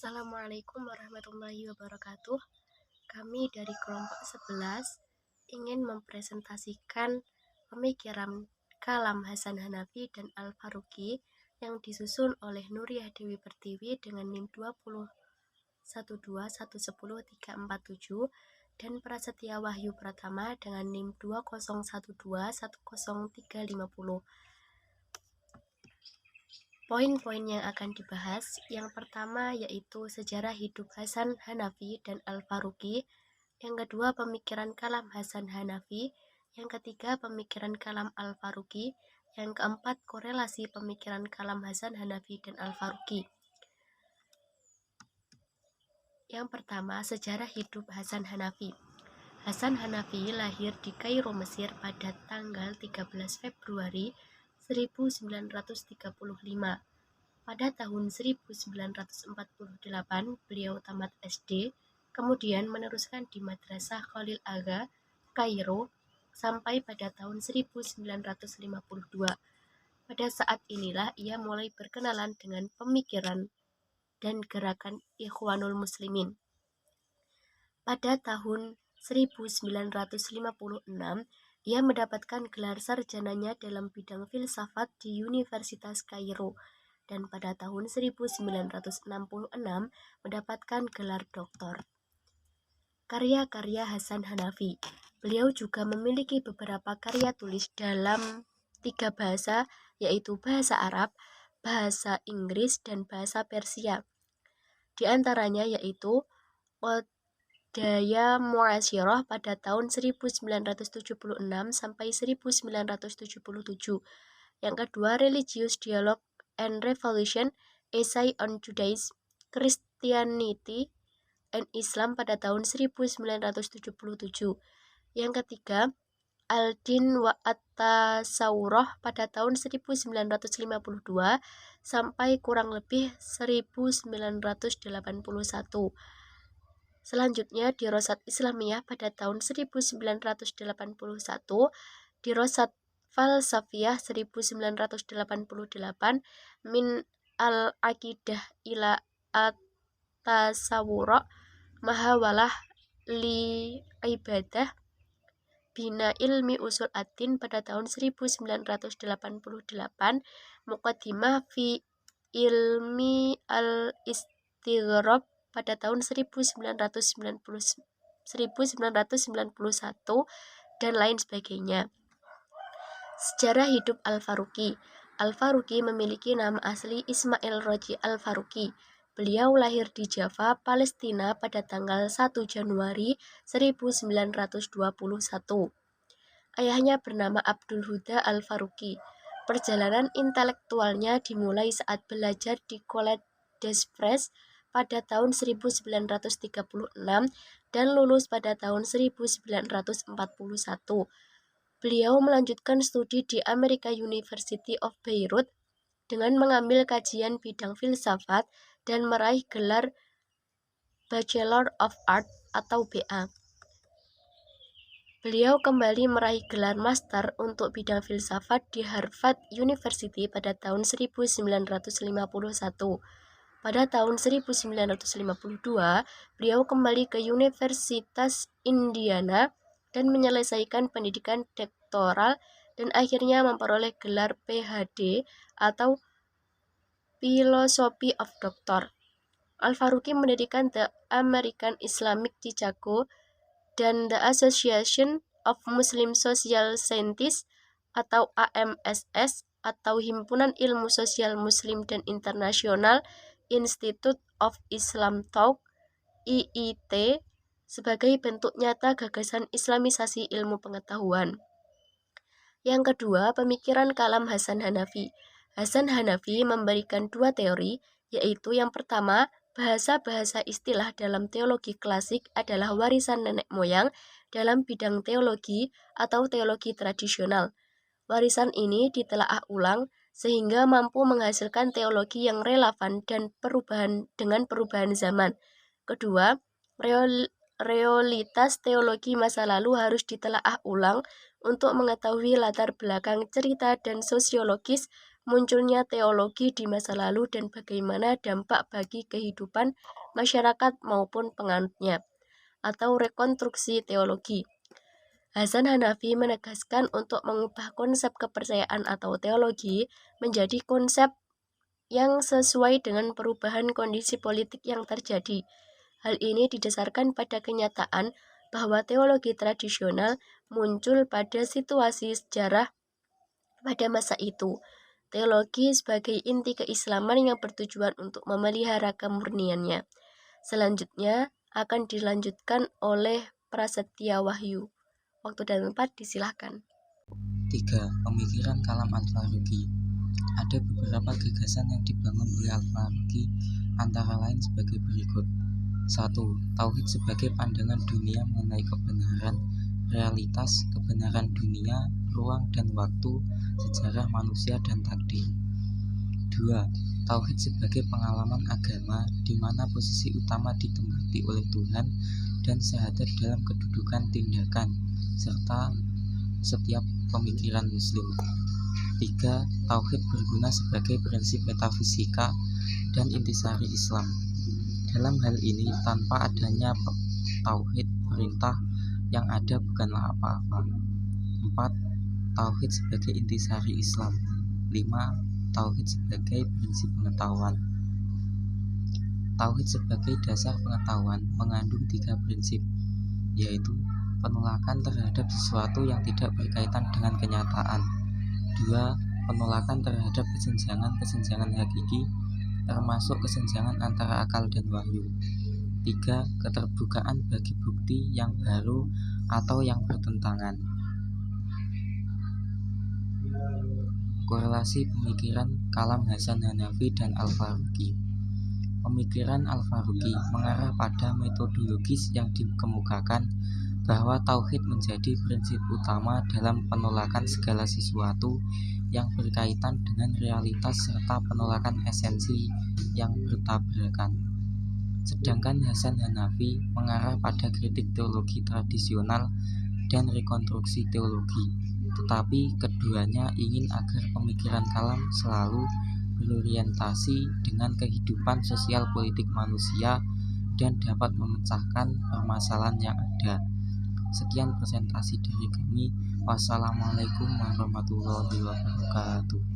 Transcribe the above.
Assalamualaikum warahmatullahi wabarakatuh. Kami dari kelompok 11 ingin mempresentasikan pemikiran kalam Hasan Hanafi dan Al-Faruqi yang disusun oleh Nuriyah Dewi Pertiwi dengan NIM 20121100347 dan Prasetya Wahyu Pratama dengan NIM 201210350. Poin-poin yang akan dibahas, yang pertama yaitu sejarah hidup Hasan Hanafi dan Al-Faruqi, yang kedua pemikiran kalam Hasan Hanafi, yang ketiga pemikiran kalam Al-Faruqi, yang keempat korelasi pemikiran kalam Hasan Hanafi dan Al-Faruqi. Yang pertama, sejarah hidup Hasan Hanafi. Hasan Hanafi lahir di Kairo, Mesir pada tanggal 13 Februari 1935. Pada tahun 1948, beliau tamat SD, kemudian meneruskan di Madrasah Khalil Agha, Kairo, sampai pada tahun 1952. Pada saat inilah ia mulai berkenalan dengan pemikiran dan gerakan Ikhwanul Muslimin. Pada tahun 1956, ia mendapatkan gelar sarjananya dalam bidang filsafat di Universitas Kairo, dan pada tahun 1966 mendapatkan gelar doktor. Karya-karya Hasan Hanafi. Beliau juga memiliki beberapa karya tulis dalam 3 bahasa, yaitu bahasa Arab, bahasa Inggris, dan bahasa Persia. Di antaranya yaitu Qadaya Mu'asyirah pada tahun 1976 sampai 1977. Yang kedua, Religious Dialogue and Revolution, Essay on Judaism, Christianity and Islam pada tahun 1977. Yang ketiga, Al-Din wa At-Tasawwurah pada tahun 1952 sampai kurang lebih 1981. Selanjutnya, Dirosat Islamiyah pada tahun 1981, Dirosat Falsafiyah 1988, Min al-Aqidah ila at-Tasawwur, Mahawalah li Ibadah, Bina Ilmi Usul Ad-Din pada tahun 1988, Muqaddimah fi Ilmi al-Istighraq pada tahun 1991, dan lain sebagainya. Sejarah hidup Al-Faruqi. Al-Faruqi memiliki nama asli Ismail Roji Al-Faruqi. Beliau lahir di Java, Palestina pada tanggal 1 Januari 1921. Ayahnya bernama Abdul Huda Al-Faruqi. Perjalanan intelektualnya dimulai saat belajar di Collège des Frères pada tahun 1936 dan lulus pada tahun 1941. Beliau melanjutkan studi di American University of Beirut dengan mengambil kajian bidang filsafat dan meraih gelar Bachelor of Art atau BA. Beliau kembali meraih gelar master untuk bidang filsafat di Harvard University pada tahun 1951. Pada tahun 1952, beliau kembali ke Universitas Indiana dan menyelesaikan pendidikan doktoral dan akhirnya memperoleh gelar PhD atau Philosophy of Doctor. Al-Faruqi mendirikan The American Islamic Chicago dan The Association of Muslim Social Scientists atau AMSS atau Himpunan Ilmu Sosial Muslim dan International Institute of Islam Thought IIT sebagai bentuk nyata gagasan Islamisasi ilmu pengetahuan. Yang kedua, pemikiran kalam Hasan Hanafi. Hasan Hanafi memberikan 2 teori, yaitu yang pertama, bahasa-bahasa istilah dalam teologi klasik adalah warisan nenek moyang dalam bidang teologi atau teologi tradisional. Warisan ini ditelaah ulang sehingga mampu menghasilkan teologi yang relevan dan dengan perubahan zaman. Kedua, realitas teologi masa lalu harus ditelaah ulang untuk mengetahui latar belakang cerita dan sosiologis munculnya teologi di masa lalu dan bagaimana dampak bagi kehidupan masyarakat maupun penganutnya, atau rekonstruksi teologi. Hasan Hanafi menegaskan untuk mengubah konsep kepercayaan atau teologi menjadi konsep yang sesuai dengan perubahan kondisi politik yang terjadi. Hal ini didasarkan pada kenyataan bahwa teologi tradisional muncul pada situasi sejarah pada masa itu. Teologi sebagai inti keislaman yang bertujuan untuk memelihara kemurniannya. Selanjutnya akan dilanjutkan oleh Prasetya Wahyu. Waktu dan tempat disilahkan. 3. Pemikiran Kalam Al-Faruqi. Ada beberapa gagasan yang dibangun oleh Al-Faruqi, antara lain sebagai berikut. 1. Tauhid sebagai pandangan dunia mengenai kebenaran, realitas, kebenaran dunia, ruang dan waktu, sejarah manusia dan takdir. 2. Tauhid sebagai pengalaman agama di mana posisi utama ditempati oleh Tuhan dan syahadat dalam kedudukan tindakan serta setiap pemikiran muslim. 3. Tauhid berguna sebagai prinsip metafisika dan intisari Islam. Dalam hal ini, tanpa adanya tauhid, perintah yang ada bukanlah apa-apa. 4. Tauhid sebagai intisari Islam. 5. Tauhid sebagai prinsip pengetahuan. Tauhid sebagai dasar pengetahuan mengandung 3 prinsip, yaitu penolakan terhadap sesuatu yang tidak berkaitan dengan kenyataan. 2. Penolakan terhadap kesenjangan hakiki, termasuk kesenjangan antara akal dan wahyu. 3. Keterbukaan bagi bukti yang baru atau yang bertentangan. Korelasi pemikiran Kalam Hasan Hanafi dan Al-Faruqi. Pemikiran Al-Faruqi mengarah pada metodologis yang dikemukakan bahwa tauhid menjadi prinsip utama dalam penolakan segala sesuatu yang berkaitan dengan realitas serta penolakan esensi yang bertabrakan. Sedangkan Hasan Hanafi mengarah pada kritik teologi tradisional dan rekonstruksi teologi, tetapi keduanya ingin agar pemikiran Kalam selalu berorientasi dengan kehidupan sosial politik manusia dan dapat memecahkan permasalahan yang ada. Sekian presentasi dari kami. Wassalamualaikum warahmatullahi wabarakatuh.